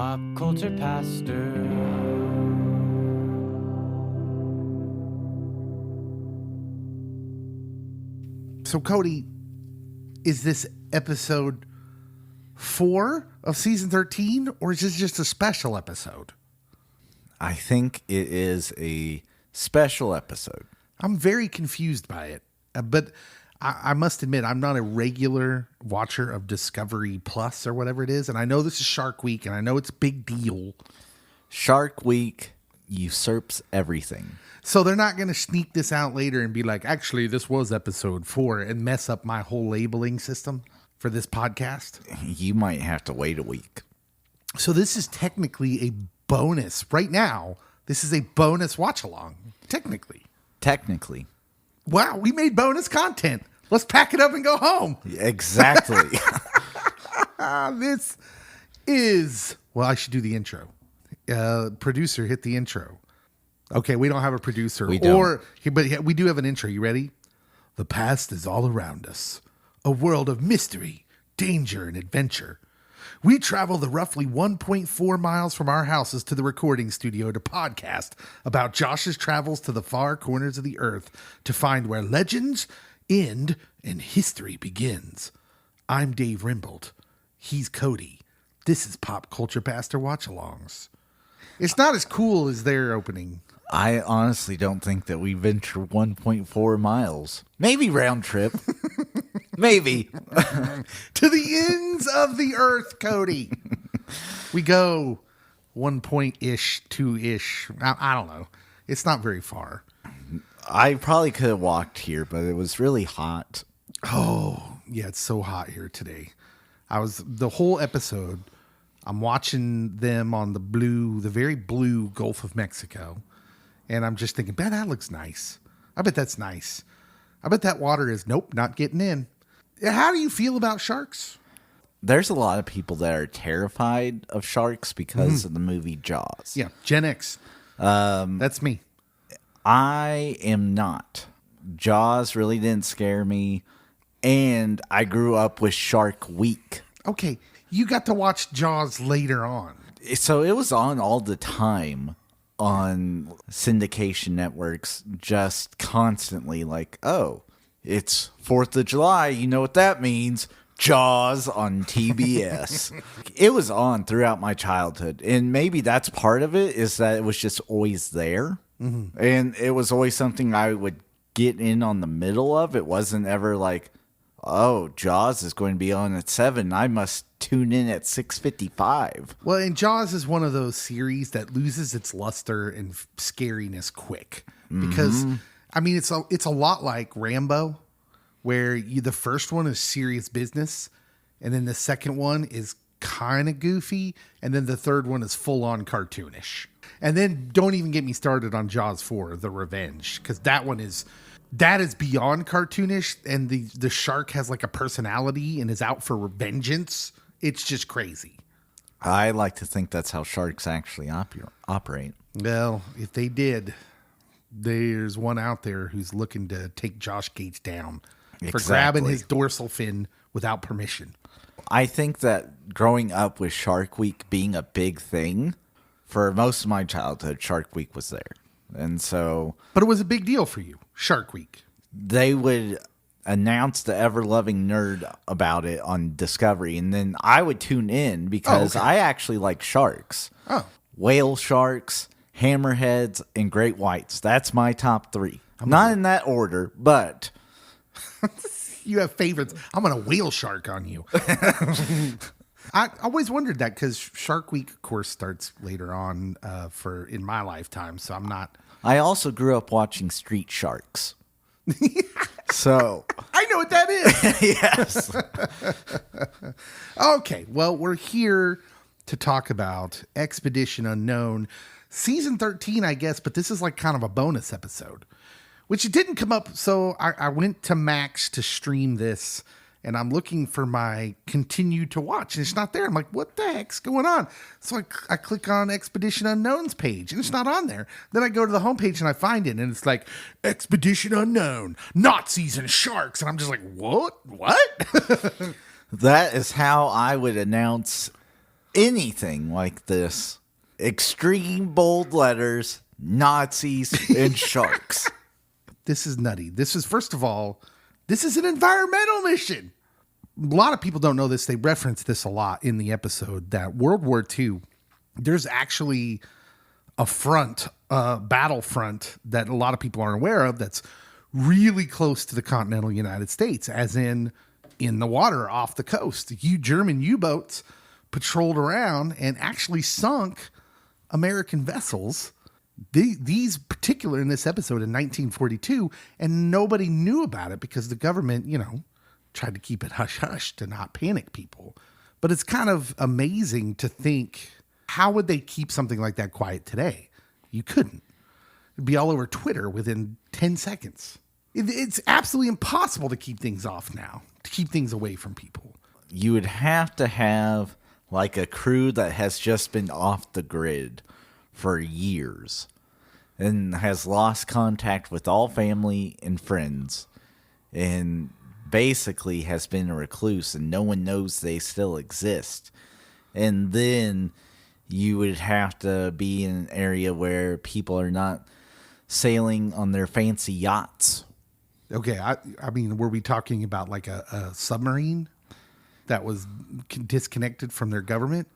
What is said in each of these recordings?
Pop Culture Pastor. So, Cody, is this episode 4 of season 13, or is this just a special episode? I think it is a special episode. I'm very confused by it, but I must admit, I'm not a regular watcher of Discovery Plus or whatever it is, and I know this is Shark Week, and I know it's a big deal. Shark Week usurps everything. So they're not going to sneak this out later and be like, actually, this was episode 4 and mess up my whole labeling system for this podcast. You might have to wait a week. So this is technically a bonus. Right now, this is a bonus watch-along, technically. Technically. Wow, we made bonus content. Let's pack it up and go home. Exactly. This is... Well, I should do the intro. Producer, hit the intro. Okay, we don't have a producer. We don't. But we do have an intro. You ready? The past is all around us. A world of mystery, danger, and adventure. We travel the roughly 1.4 miles from our houses to the recording studio to podcast about Josh's travels to the far corners of the earth to find where legends end and history begins. I'm Dave Rimbold. He's Cody. This is Pop Culture Pastor Watch-Alongs. It's not as cool as their opening. I honestly don't think that we venture 1.4 miles. Maybe round trip. Maybe. To the ends of the earth, Cody. We go 1 point-ish, 2-ish. I don't know. It's not very far. I probably could have walked here, but it was really hot. Oh, yeah, it's so hot here today. The whole episode, I'm watching them on the very blue Gulf of Mexico. And I'm just thinking, man, that looks nice. I bet that's nice. I bet that water is, nope, not getting in. How do you feel about sharks? There's a lot of people that are terrified of sharks because of the movie Jaws. Yeah, Gen X. That's me. I am not. Jaws really didn't scare me. And I grew up with Shark Week. Okay, you got to watch Jaws later on. So it was on all the time on syndication networks, just constantly like, oh, it's 4th of July. You know what that means? Jaws on TBS. It was on throughout my childhood. And maybe that's part of it, is that it was just always there. Mm-hmm. And it was always something I would get in on the middle of. It wasn't ever like, oh, Jaws is going to be on at 7. I must tune in at 6:55. Well, and Jaws is one of those series that loses its luster and scariness quick. Because, I mean, it's a lot like Rambo, where the first one is serious business, and then the second one is kind of goofy, and then the third one is full-on cartoonish. And then don't even get me started on Jaws 4, The Revenge, because that is beyond cartoonish, and the shark has like a personality and is out for vengeance. It's just crazy. I like to think that's how sharks actually operate. Well, if they did, there's one out there who's looking to take Josh Gates down for grabbing his dorsal fin without permission. I think that growing up with Shark Week being a big thing, for most of my childhood, Shark Week was there. And so... But it was a big deal for you, Shark Week. They would announce the ever-loving nerd about it on Discovery, and then I would tune in because I actually like sharks. Oh. Whale sharks, hammerheads, and great whites. That's my top 3. Not in that order, but... You have favorites. I'm going to whale shark on you. I always wondered that because Shark Week, of course, starts later on in my lifetime, so I'm not... I also grew up watching Street Sharks. So... I know what that is! Yes. Okay, well, we're here to talk about Expedition Unknown. Season 13, I guess, but this is like kind of a bonus episode, which it didn't come up, so I went to Max to stream this, and I'm looking for my continue to watch, and it's not there. I'm like, what the heck's going on? So I click on Expedition Unknown's page, and it's not on there. Then I go to the homepage, and I find it, and it's like, Expedition Unknown, Nazis and Sharks. And I'm just like, what? That is how I would announce anything like this. Extreme bold letters, Nazis, and sharks. This is nutty. This is, first of all, this is an environmental mission. A lot of people don't know this. They reference this a lot in the episode that World War II, there's actually a battlefront that a lot of people aren't aware of that's really close to the continental United States, as in the water off the coast. German U-boats patrolled around and actually sunk American vessels. These particular in this episode in 1942, and nobody knew about it because the government, tried to keep it hush-hush to not panic people. But it's kind of amazing to think, how would they keep something like that quiet today? You couldn't. It'd be all over Twitter within 10 seconds. It's absolutely impossible to keep things off now, to keep things away from people. You would have to have like a crew that has just been off the grid for years and has lost contact with all family and friends and basically has been a recluse and no one knows they still exist. And then you would have to be in an area where people are not sailing on their fancy yachts. Okay, I mean, were we talking about like a submarine that was disconnected from their government?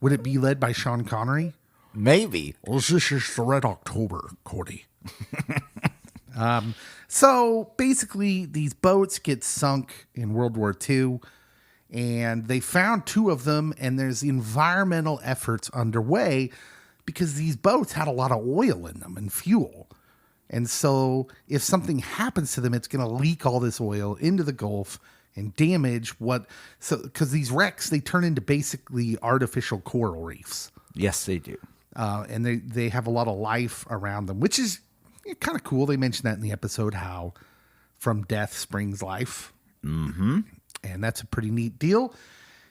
Would it be led by Sean Connery? Maybe. Well, this is the Red October, Cody. So basically, these boats get sunk in World War II, and they found 2 of them, and there's environmental efforts underway because these boats had a lot of oil in them and fuel. And so if something happens to them, it's going to leak all this oil into the Gulf and damage because these wrecks, they turn into basically artificial coral reefs. Yes, they do. And they have a lot of life around them, which is kind of cool. They mentioned that in the episode, how from death springs life. Mm-hmm. And that's a pretty neat deal.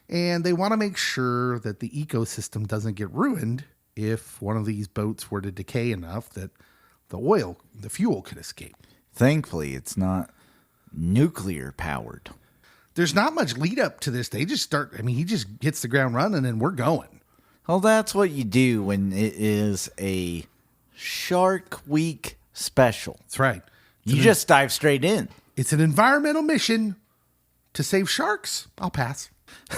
And they want to make sure that the ecosystem doesn't get ruined if one of these boats were to decay enough that the fuel could escape. Thankfully, it's not nuclear powered. There's not much lead up to this. They just start, he just hits the ground running and we're going. Well, that's what you do when it is a Shark Week special. That's right. You just dive straight in. It's an environmental mission to save sharks. I'll pass.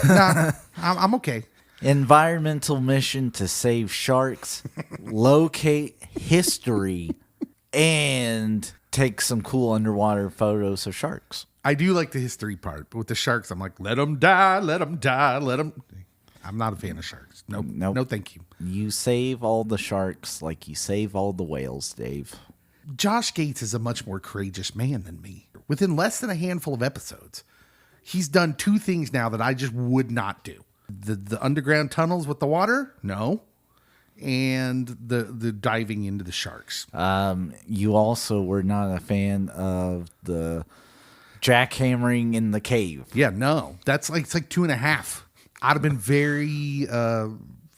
Nah, I'm okay. Environmental mission to save sharks, locate history, and take some cool underwater photos of sharks. I do like the history part, but with the sharks, I'm like, let them die, let them die, let them. I'm not a fan of sharks. Nope. No, thank you. You save all the sharks like you save all the whales, Dave. Josh Gates is a much more courageous man than me. Within less than a handful of episodes, he's done 2 things now that I just would not do. The underground tunnels with the water, no. And the diving into the sharks. You also were not a fan of the jackhammering in the cave. Yeah, no. It's like 2.5. I'd have been very,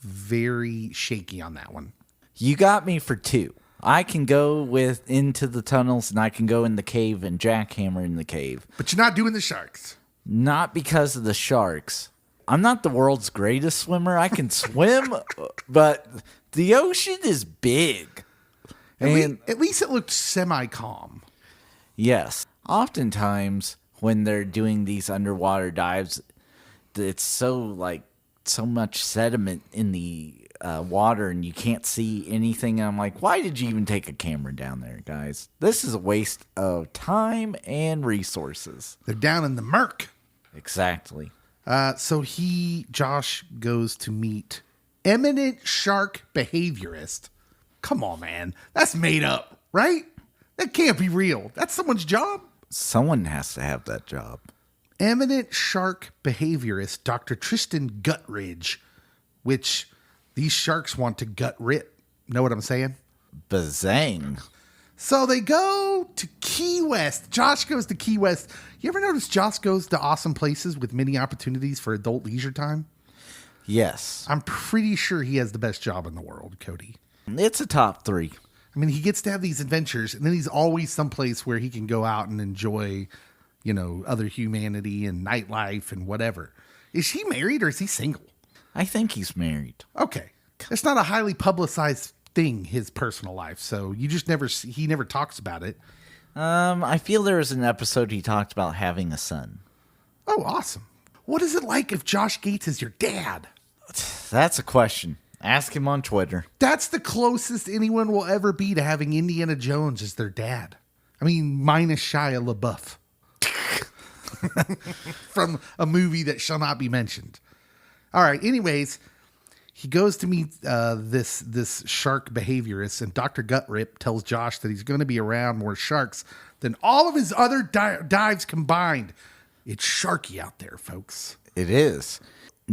very shaky on that one. You got me for 2. I can go into the tunnels and I can go in the cave and jackhammer in the cave. But you're not doing the sharks. Not because of the sharks. I'm not the world's greatest swimmer. I can swim, but the ocean is big. At least it looked semi-calm. Yes. Oftentimes, when they're doing these underwater dives, it's so much sediment in the water and you can't see anything. And I'm like, why did you even take a camera down there, guys? This is a waste of time and resources. They're down in the murk. Exactly. So Josh goes to meet eminent shark behaviorist. Come on, man. That's made up, right? That can't be real. That's someone's job. Someone has to have that job. Eminent shark behaviorist Dr. Tristan Gutridge, which these sharks want to gut rip. Know what I'm saying? Bazang. So they go to Key West. Josh goes to Key West. You ever notice Josh goes to awesome places with many opportunities for adult leisure time? Yes. I'm pretty sure he has the best job in the world, Cody. It's a top 3. I mean, he gets to have these adventures, and then he's always someplace where he can go out and enjoy, other humanity and nightlife and whatever. Is he married or is he single? I think he's married. Okay. It's not a highly publicized thing, his personal life. So you just he never talks about it. I feel there was an episode he talked about having a son. Oh, awesome. What is it like if Josh Gates is your dad? That's a question. Ask him on Twitter. That's the closest anyone will ever be to having Indiana Jones as their dad. I mean, minus Shia LaBeouf. From a movie that shall not be mentioned. All right, anyways, he goes to meet this shark behaviorist, and Dr. Gutrip tells Josh that he's going to be around more sharks than all of his other dives combined. It's sharky out there, folks. It is.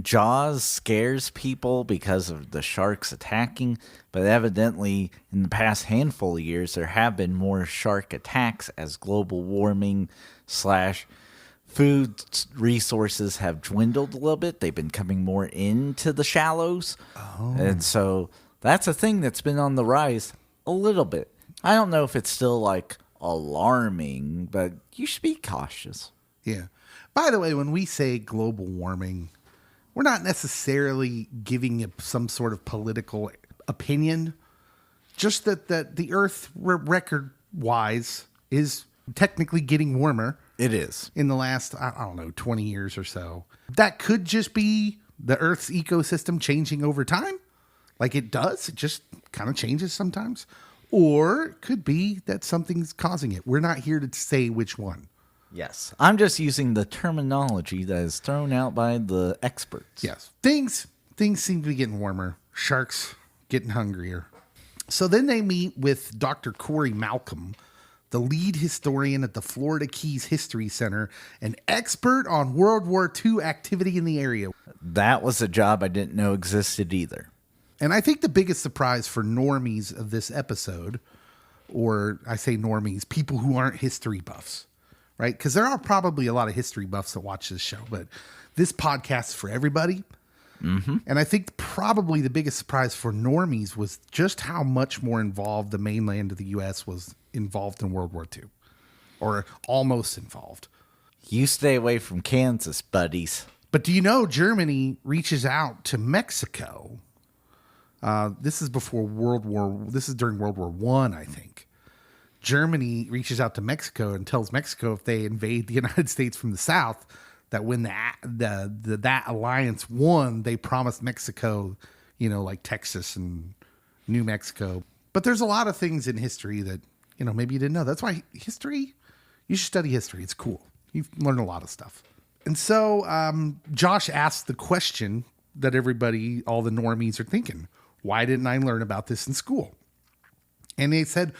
Jaws scares people because of the sharks attacking, but evidently in the past handful of years, there have been more shark attacks as global warming / food resources have dwindled a little bit. They've been coming more into the shallows. Oh. And so that's a thing that's been on the rise a little bit. I don't know if it's still like alarming, but you should be cautious. Yeah. By the way, when we say global warming, we're not necessarily giving it some sort of political opinion. Just that the Earth, record-wise, is technically getting warmer. It is. In the last, I don't know, 20 years or so. That could just be the Earth's ecosystem changing over time. Like it does. It just kind of changes sometimes. Or it could be that something's causing it. We're not here to say which one. Yes. I'm just using the terminology that is thrown out by the experts. Yes. Things seem to be getting warmer. Sharks getting hungrier. So then they meet with Dr. Corey Malcolm, the lead historian at the Florida Keys History Center, an expert on World War II activity in the area. That was a job I didn't know existed either. And I think the biggest surprise for normies of this episode, or I say normies, people who aren't history buffs, right? Because there are probably a lot of history buffs that watch this show, but this podcast is for everybody. Mm-hmm. And I think probably the biggest surprise for normies was just how much more involved the mainland of the U.S. was involved in World War II, or almost involved. You stay away from Kansas, buddies. But do you know Germany reaches out to Mexico? This is during World War I, I think. Germany reaches out to Mexico and tells Mexico if they invade the United States from the south, that when that alliance won, they promised Mexico, like Texas and New Mexico. But there's a lot of things in history that, maybe you didn't know. That's why history, you should study history. It's cool. You've learned a lot of stuff. And so Josh asked the question that everybody, all the normies are thinking, why didn't I learn about this in school? And they said,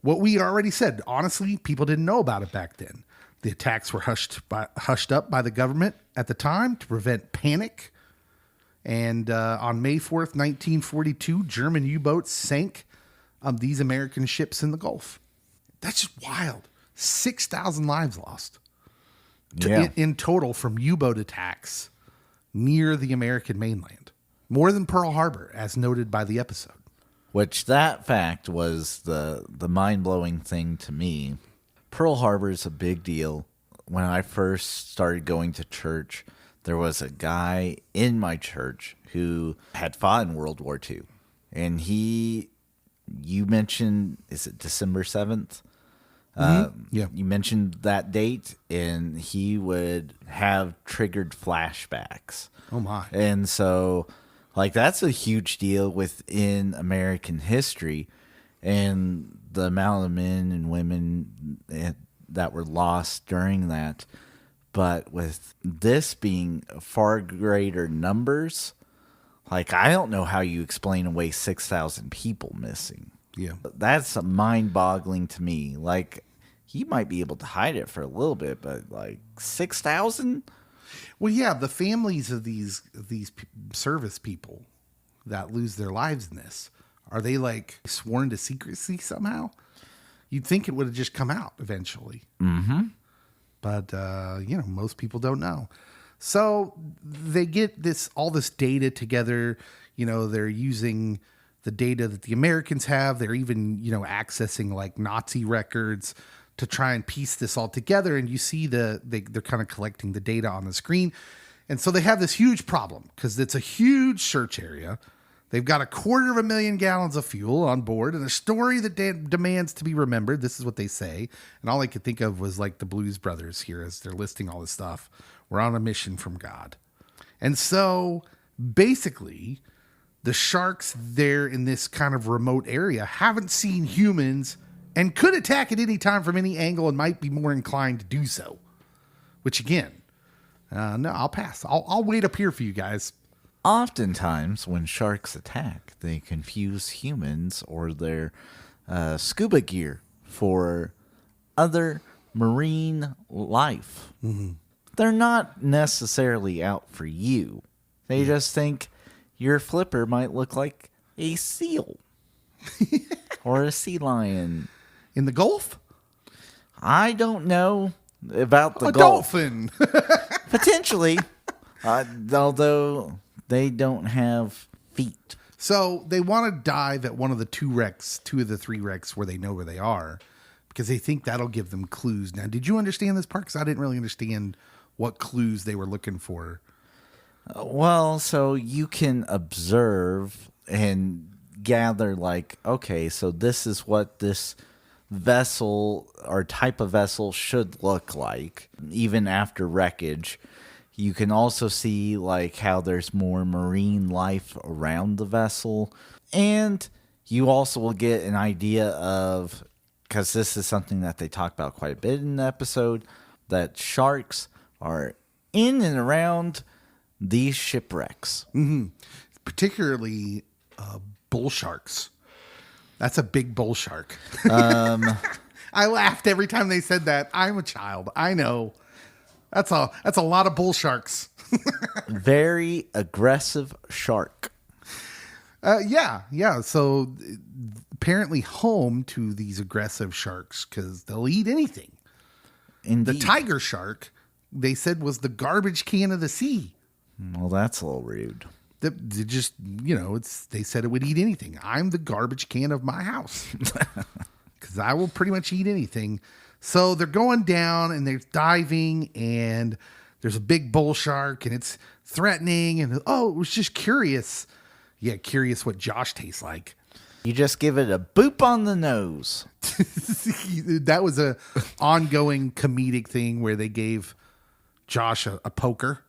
what we already said. Honestly, people didn't know about it back then. The attacks were hushed up by the government at the time to prevent panic. And on May 4th, 1942, German U-boats sank these American ships in the Gulf. That's just wild. 6,000 lives lost in total from U-boat attacks near the American mainland. More than Pearl Harbor, as noted by the episode. Which that fact was the mind-blowing thing to me. Pearl Harbor is a big deal. When I first started going to church, there was a guy in my church who had fought in World War II. And you mentioned, is it December 7th? Yeah. You mentioned that date, and he would have triggered flashbacks. Oh, my. And so, that's a huge deal within American history. And the amount of men and women that were lost during that. But with this being far greater numbers, I don't know how you explain away 6,000 people missing. Yeah. That's mind-boggling to me. He might be able to hide it for a little bit, but 6,000? Well, yeah, the families of these service people that lose their lives in this, are they sworn to secrecy somehow? You'd think it would have just come out eventually. Mm-hmm. But, most people don't know. So they get all this data together. They're using the data that the Americans have. They're even, accessing Nazi records to try and piece this all together. And you see they're kind of collecting the data on the screen. And so they have this huge problem because it's a huge search area. They've got 250,000 gallons of fuel on board and a story that demands to be remembered. This is what they say. And all I could think of was like the Blues Brothers here as they're listing all this stuff. We're on a mission from God. And so basically, the sharks there in this kind of remote area haven't seen humans and could attack at any time from any angle and might be more inclined to do so. Which again, no, I'll pass. I'll wait up here for you guys. Oftentimes, when sharks attack, they confuse humans or their scuba gear for other marine life. Mm-hmm. They're not necessarily out for you. They just think your flipper might look like a seal or a sea lion. In the Gulf? I don't know about the a Gulf. Dolphin. Potentially, although they don't have feet. So they want to dive at one of the two of the three wrecks where they know where they are, because they think that'll give them clues. Now, did you understand this part? Because I didn't really understand what clues they were looking for. Well, so you can observe and gather like, okay, so this is what this vessel or type of vessel should look like, even after wreckage. You can also see like how there's more marine life around the vessel. And you also will get an idea of, because this is something that they talk about quite a bit in the episode, that sharks are in and around these shipwrecks. Mm-hmm. Particularly bull sharks. That's a big bull shark. I laughed every time they said that. I'm a child. I know. That's a lot of bull sharks. Very aggressive shark. Yeah. So apparently home to these aggressive sharks because they'll eat anything. Indeed. The tiger shark, they said, was the garbage can of the sea. Well, that's a little rude. They just, they said it would eat anything. I'm the garbage can of my house because I will pretty much eat anything. So they're going down and they're diving and there's a big bull shark and it's threatening. And, it was just curious. Yeah, curious what Josh tastes like. You just give it a boop on the nose. That was a ongoing comedic thing where they gave Josh a poker.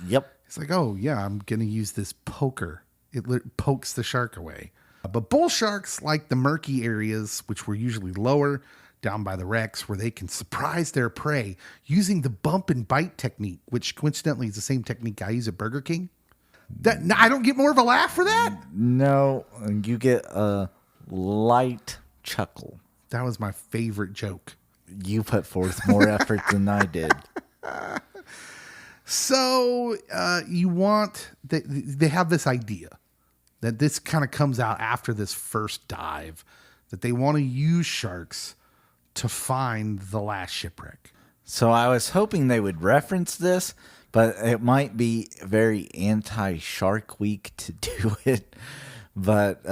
Yep. It's like, oh, yeah, I'm going to use this poker. It pokes the shark away. But bull sharks like the murky areas, which were usually lower, down by the wrecks, where they can surprise their prey using the bump and bite technique, which coincidentally is the same technique I use at Burger King. I don't get more of a laugh for that? No, you get a light chuckle. That was my favorite joke. You put forth more effort than I did. So they have this idea that this kind of comes out after this first dive, that they want to use sharks to find the last shipwreck. So I was hoping they would reference this, but it might be very anti-Shark Week to do it. But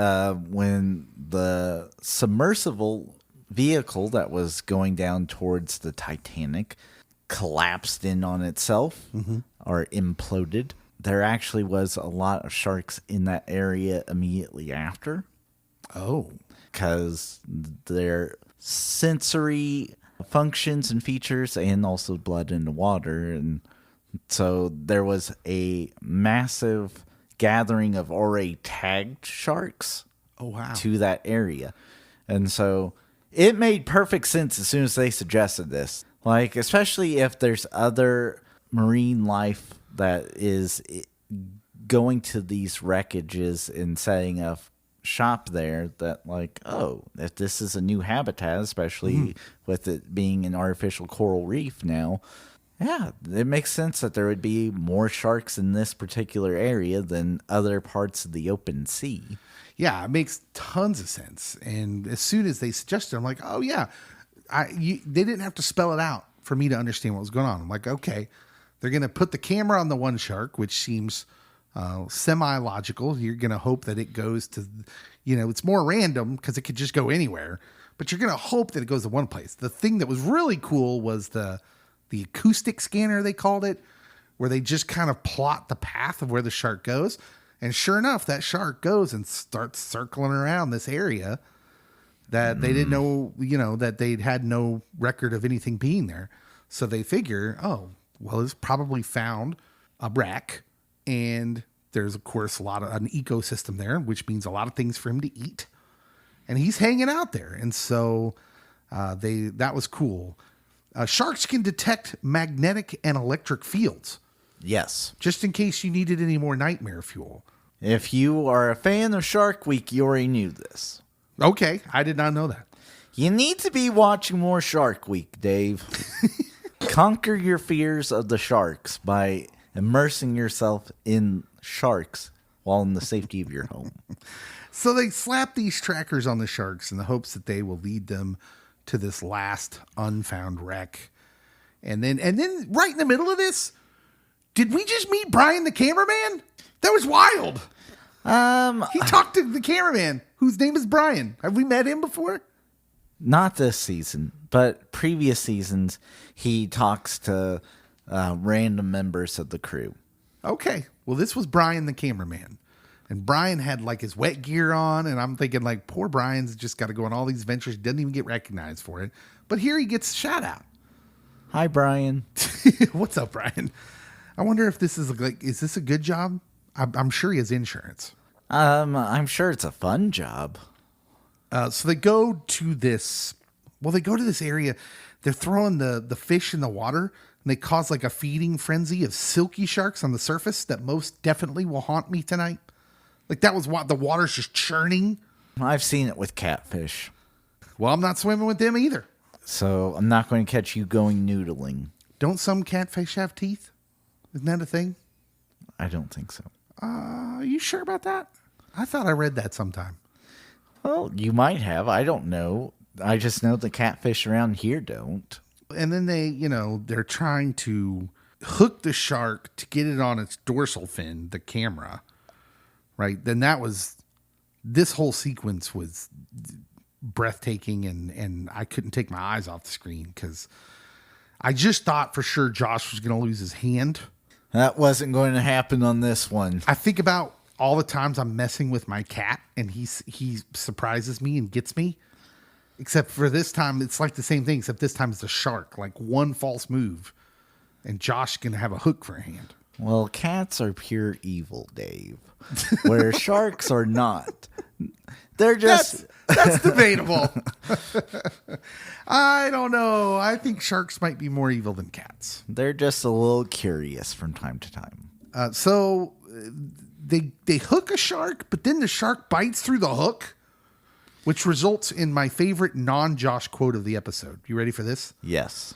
when the submersible vehicle that was going down towards the Titanic collapsed in on itself or imploded, there actually was a lot of sharks in that area immediately after. Oh. Because their sensory functions and features and also blood in the water. And so there was a massive gathering of already tagged sharks to that area. And so it made perfect sense as soon as they suggested this. Like, especially if there's other marine life that is going to these wreckages and setting up shop there, that like, if this is a new habitat, especially with it being an artificial coral reef now, yeah, it makes sense that there would be more sharks in this particular area than other parts of the open sea. Yeah, it makes tons of sense. And as soon as they suggested it, I'm like, oh yeah, they didn't have to spell it out for me to understand what was going on. I'm like, okay, they're going to put the camera on the one shark, which seems semi-logical. You're going to hope that it goes to, it's more random because it could just go anywhere, but you're going to hope that it goes to one place. The thing that was really cool was the acoustic scanner, they called it, where they just kind of plot the path of where the shark goes. And sure enough, that shark goes and starts circling around this area that they didn't know, that they'd had no record of anything being there. So they figure, oh, well, it's probably found a wreck. And there's, of course, an ecosystem there, which means a lot of things for him to eat. And he's hanging out there. And so that was cool. Sharks can detect magnetic and electric fields. Yes. Just in case you needed any more nightmare fuel. If you are a fan of Shark Week, you already knew this. Okay, I did not know that. You need to be watching more Shark Week, Dave. Conquer your fears of the sharks by immersing yourself in sharks while in the safety of your home. So they slap these trackers on the sharks in the hopes that they will lead them to this last unfound wreck. And then right in the middle of this, did we just meet Brian the cameraman? That was wild. He talked to the cameraman, whose name is Brian. Have we met him before? Not this season, but previous seasons, he talks to random members of the crew. Okay. Well, this was Brian the cameraman. And Brian had like his wet gear on. And I'm thinking like, poor Brian's just got to go on all these ventures. Doesn't even get recognized for it. But here he gets a shout out. Hi, Brian. What's up, Brian? I wonder if this is this a good job? I'm sure he has insurance. I'm sure it's a fun job. So they go to this. Well, they go to this area. They're throwing the fish in the water, and they cause like a feeding frenzy of silky sharks on the surface that most definitely will haunt me tonight. Like that was what the water's just churning. I've seen it with catfish. Well, I'm not swimming with them either. So I'm not going to catch you going noodling. Don't some catfish have teeth? Isn't that a thing? I don't think so. Are you sure about that? I thought I read that sometime. Well, you might have. I don't know. I just know the catfish around here don't. And then they're trying to hook the shark to get it on its dorsal fin, the camera. Right? Then this whole sequence was breathtaking and I couldn't take my eyes off the screen because I just thought for sure Josh was going to lose his hand. That wasn't going to happen on this one. I think about all the times I'm messing with my cat and he surprises me and gets me. Except for this time, it's like the same thing, except this time it's a shark. Like one false move and Josh can have a hook for a hand. Well, cats are pure evil, Dave. Where sharks are not. They're just... That's debatable. I don't know. I think sharks might be more evil than cats. They're just a little curious from time to time. So they hook a shark, but then the shark bites through the hook, which results in my favorite non-Josh quote of the episode. You ready for this? Yes.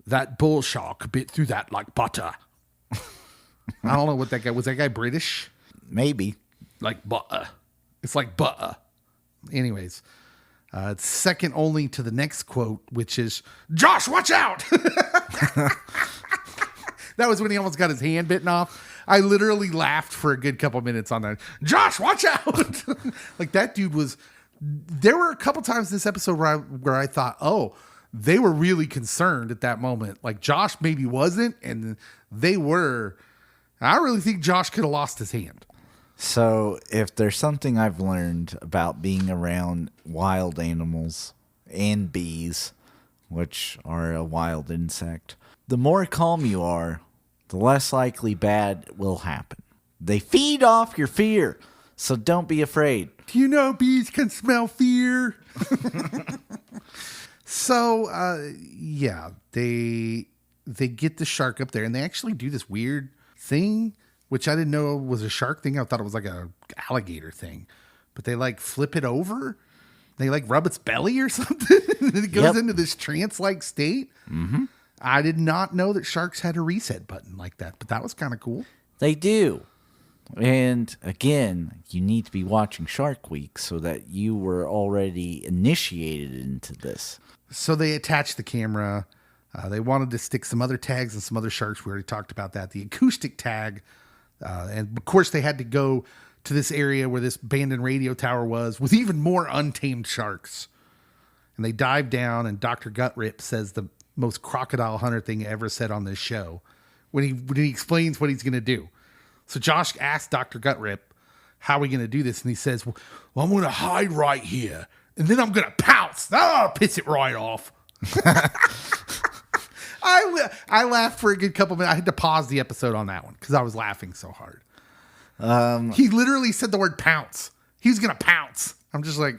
That bull shark bit through that like butter. I don't know what that guy was. That guy British? Maybe. Like butter. It's like butter. Anyways, it's second only to the next quote, which is, Josh, watch out. That was when he almost got his hand bitten off. I literally laughed for a good couple minutes on that. Josh, watch out. Like that dude was, there were a couple times this episode where I thought, oh, they were really concerned at that moment. Like Josh maybe wasn't, and they were. I really think Josh could have lost his hand. So if there's something I've learned about being around wild animals and bees, which are a wild insect, the more calm you are, the less likely bad will happen. They feed off your fear, so don't be afraid. Do you know bees can smell fear? So, yeah, they get the shark up there, and they actually do this weird thing, which I didn't know was a shark thing. I thought it was like a alligator thing. But they like flip it over. They like rub its belly or something. And it goes into this trance-like state. Mm-hmm. I did not know that sharks had a reset button like that, but that was kind of cool. They do. And again, you need to be watching Shark Week so that you were already initiated into this. So they attached the camera. They wanted to stick some other tags and some other sharks. We already talked about that. The acoustic tag. And of course, they had to go to this area where this abandoned radio tower was with even more untamed sharks. And they dive down, and Dr. Gutrip says the most crocodile hunter thing ever said on this show, when he explains what he's going to do. So Josh asks Dr. Gutrip, how are we going to do this? And he says, well, I'm going to hide right here, and then I'm going to pounce. Oh, piss it right off. I laughed for a good couple minutes. I had to pause the episode on that one because I was laughing so hard. He literally said the word pounce. He's going to pounce. I'm just like,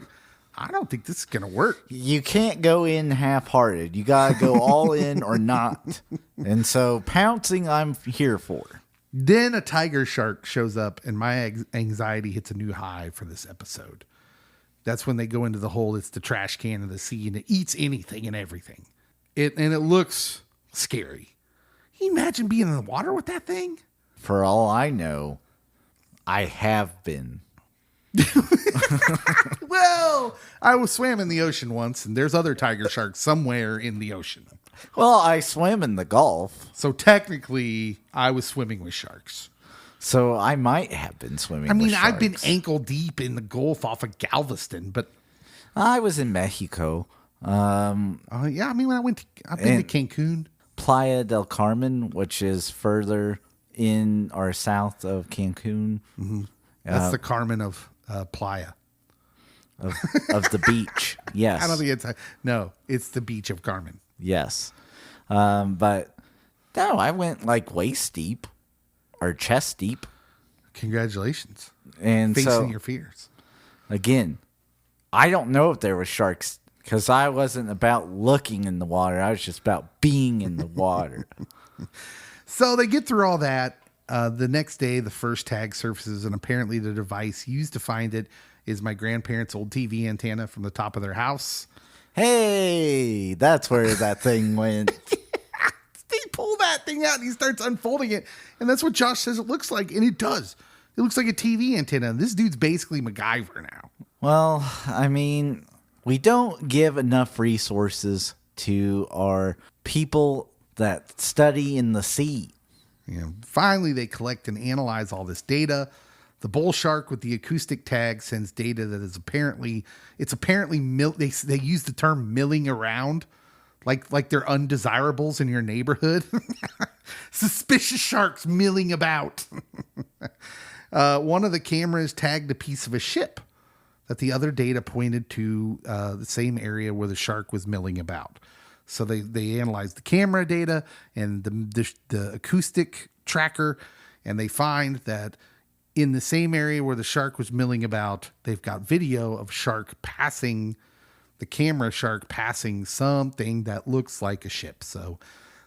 I don't think this is going to work. You can't go in half-hearted. You got to go all in or not. And so pouncing, I'm here for. Then a tiger shark shows up, and my anxiety hits a new high for this episode. That's when they go into the hole. It's the trash can of the sea, and it eats anything and everything. And it looks scary. Can you imagine being in the water with that thing? For all I know, I have been. Well, I was swam in the ocean once, and there's other tiger sharks somewhere in the ocean. Well, I swam in the Gulf. So technically, I was swimming with sharks. So I might have been swimming with sharks. I've been ankle deep in the Gulf off of Galveston, but... I was in Mexico. yeah, when I've been to Cancun. Playa del Carmen, which is further in or south of Cancun. Mm-hmm. That's the Carmen of Playa. Of the beach, yes. I don't think it's the beach of Carmen. Yes. But no, I went like waist deep or chest deep. Congratulations. And facing your fears. Again, I don't know if there were sharks because I wasn't about looking in the water. I was just about being in the water. So they get through all that. The next day, the first tag surfaces, and apparently the device used to find it is my grandparents' old TV antenna from the top of their house. Hey, that's where that thing went. They pull that thing out and he starts unfolding it. And that's what Josh says it looks like. And it does. It looks like a TV antenna. This dude's basically MacGyver now. Well, I mean, we don't give enough resources to our people that study in the sea. Finally, they collect and analyze all this data. The bull shark with the acoustic tag sends data that is apparently they use the term milling around, like they're undesirables in your neighborhood. Suspicious sharks milling about. One of the cameras tagged a piece of a ship that the other data pointed to the same area where the shark was milling about. So they analyzed the camera data and the acoustic tracker, and they find that in the same area where the shark was milling about, they've got video of the camera shark passing something that looks like a ship. So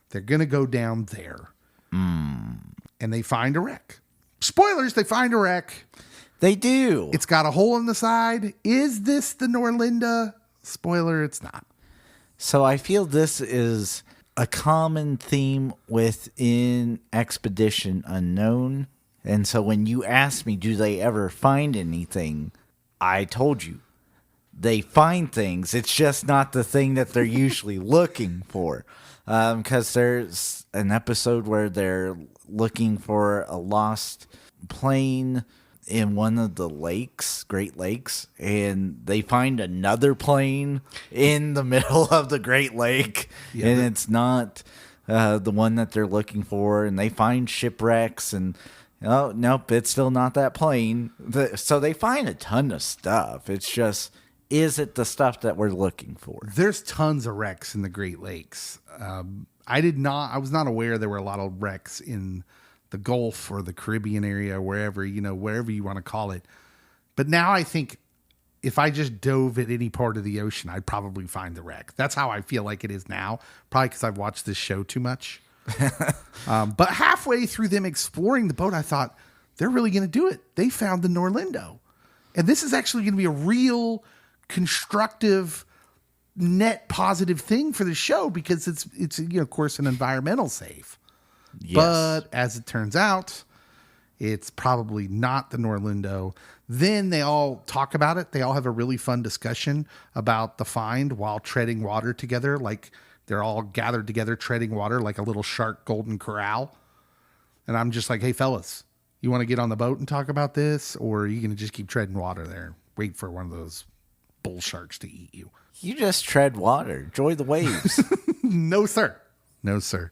they're going to go down there. And they find a wreck. Spoilers, they find a wreck. They do. It's got a hole in the side. Is this the Norlinda? Spoiler, it's not. So I feel this is a common theme within Expedition Unknown. And so when you ask me, do they ever find anything? I told you. They find things. It's just not the thing that they're usually looking for. Because there's an episode where they're looking for a lost plane in one of the lakes, Great Lakes, and they find another plane in the middle of the Great Lake, and it's not the one that they're looking for, and they find shipwrecks, and oh, nope, it's still not that plane. So they find a ton of stuff. It's just, is it the stuff that we're looking for? There's tons of wrecks in the Great Lakes. I was not aware there were a lot of wrecks in the Gulf or the Caribbean area, wherever you want to call it. But now I think if I just dove at any part of the ocean, I'd probably find the wreck. That's how I feel like it is now. Probably because I've watched this show too much. But halfway through them exploring the boat, I thought, they're really going to do it. They found the Norlindo. And this is actually going to be a real constructive, net positive thing for the show because it's of course, an environmental save. Yes. But as it turns out, it's probably not the Norlindo. Then they all talk about it. They all have a really fun discussion about the find while treading water together. Like they're all gathered together, treading water like a little shark golden corral. And I'm just like, hey, fellas, you want to get on the boat and talk about this? Or are you going to just keep treading water there? Wait for one of those bull sharks to eat you. You just tread water. Enjoy the waves. No, sir. No, sir.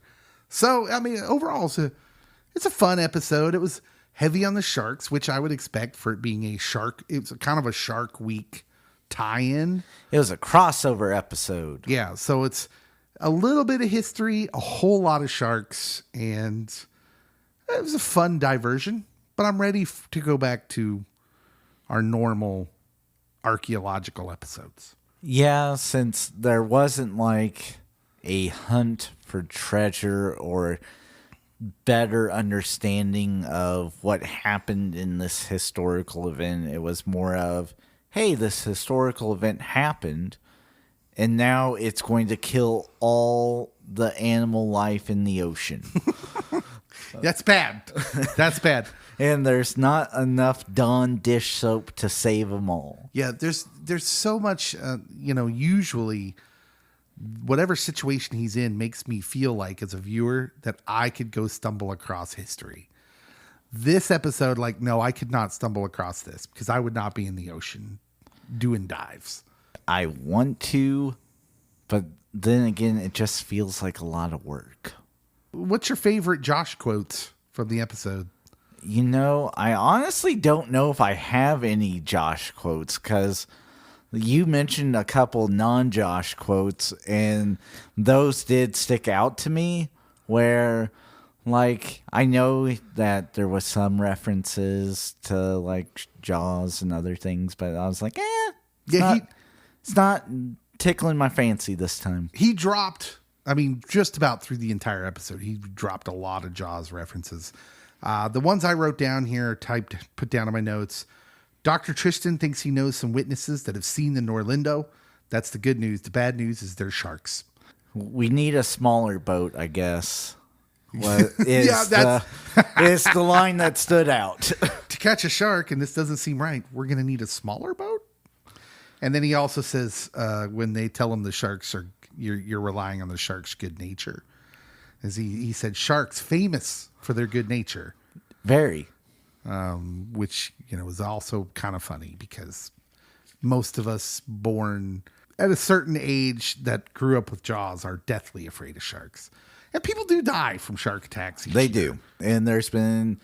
So, I mean, overall, it's a fun episode. It was heavy on the sharks, which I would expect for it being a shark. It's kind of a Shark Week tie-in. It was a crossover episode. Yeah, so it's a little bit of history, a whole lot of sharks, and it was a fun diversion. But I'm ready to go back to our normal archaeological episodes. Yeah, since there wasn't like a hunt for treasure or better understanding of what happened in this historical event, it was more of, hey, this historical event happened, and now it's going to kill all the animal life in the ocean. That's bad. That's bad. And there's not enough Dawn dish soap to save them all. Yeah, there's so much, usually whatever situation he's in makes me feel like as a viewer that I could go stumble across history. This episode, like, no, I could not stumble across this because I would not be in the ocean doing dives. I want to, but then again, it just feels like a lot of work. What's your favorite Josh quotes from the episode? I honestly don't know if I have any Josh quotes because you mentioned a couple non-Josh quotes, and those did stick out to me where, like, I know that there was some references to, like, Jaws and other things, but I was like, it's not tickling my fancy this time. He dropped, just about through the entire episode, he dropped a lot of Jaws references. The ones I wrote down here, put down in my notes. Dr. Tristan thinks he knows some witnesses that have seen the Norlindo. That's the good news. The bad news is they're sharks. We need a smaller boat, I guess. What is it's the line that stood out. To catch a shark, and this doesn't seem right, we're going to need a smaller boat? And then he also says when they tell him the sharks are, you're relying on the shark's good nature. As he said, sharks famous for their good nature. Very. Which, is also kind of funny because most of us born at a certain age that grew up with Jaws are deathly afraid of sharks. And people do die from shark attacks. They do. And there's been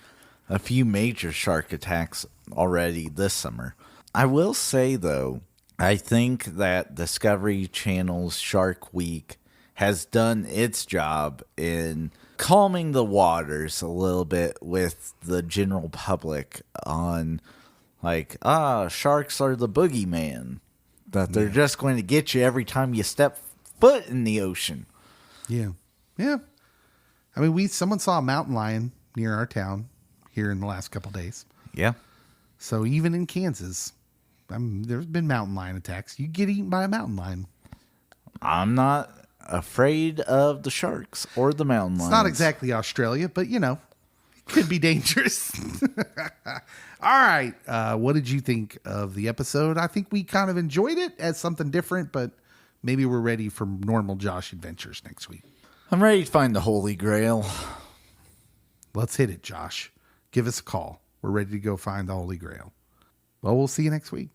a few major shark attacks already this summer. I will say, though, I think that Discovery Channel's Shark Week has done its job in calming the waters a little bit with the general public on, like, sharks are the boogeyman. That they're just going to get you every time you step foot in the ocean. Yeah. Yeah. Someone saw a mountain lion near our town here in the last couple of days. Yeah. So even in Kansas, there's been mountain lion attacks. You get eaten by a mountain lion. I'm not afraid of the sharks or the mountain lions. It's not exactly Australia, but it could be dangerous. All right. What did you think of the episode? I think we kind of enjoyed it as something different, but maybe we're ready for normal Josh adventures next week. I'm ready to find the Holy Grail. Let's hit it, Josh. Give us a call. We're ready to go find the Holy Grail. Well, we'll see you next week.